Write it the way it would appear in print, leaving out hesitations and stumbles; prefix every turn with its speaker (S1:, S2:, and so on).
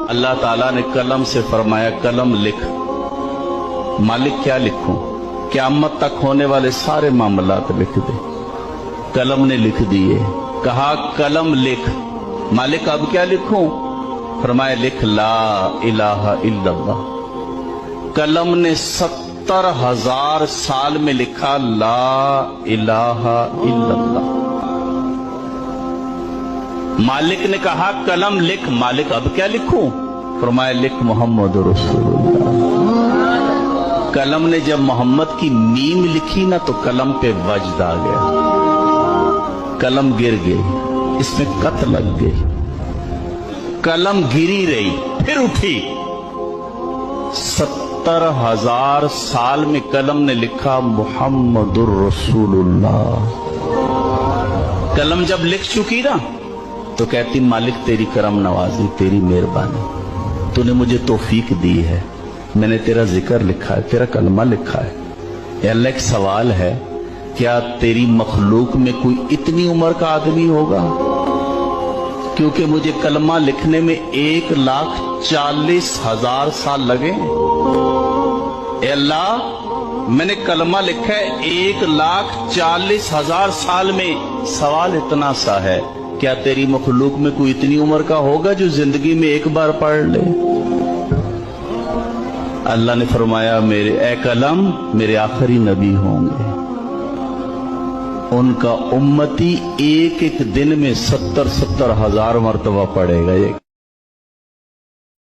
S1: اللہ ताला ने कलम से फरमाया कलम लिख। मालिक क्या लिखूं? क़यामत तक होने वाले सारे मामलात लिख दे। कलम ने लिख दिए। कहा कलम लिख। मालिक अब क्या लिखूं? फरमाया लिख ला इलाहा इल्लल्लाह। कलम ने 70,000 साल में लिखा ला इलाहा इल्लल्लाह। मालिक ने कहा कलम लिख। मालिक अब क्या लिखूं? फरमाया लिख मोहम्मद रसूलुल्लाह। कलम ने जब मोहम्मद की मीम लिखी ना तो कलम पे वज्द आ गया। कलम गिर गई, इसमें कत लग गई। कलम गिरी रही, फिर उठी। 70,000 साल में कलम ने लिखा मुहम्मदुर रसूलुल्लाह। कलम जब लिख चुकी ना तो कहती मालिक तेरी करम नवाजी, तेरी मेहरबानी, तूने मुझे तौफीक दी है, मैंने तेरा जिक्र लिखा है, तेरा कलमा लिखा है। या अल्लाह एक सवाल है, क्या तेरी मखलूक में कोई इतनी उम्र का आदमी होगा? क्योंकि मुझे कलमा लिखने में 1,40,000 साल लगे। ए अल्लाह मैंने कलमा लिखा है 1,40,000 साल में। सवाल इतना सा है, क्या तेरी मखलूक में कोई इतनी उम्र का होगा जो जिंदगी में एक बार पढ़ ले? अल्लाह ने फरमाया मेरे ए कलम मेरे आखिरी नबी होंगे, उनका उम्मती एक एक दिन में 70,000 मर्तबा पढ़ेगा।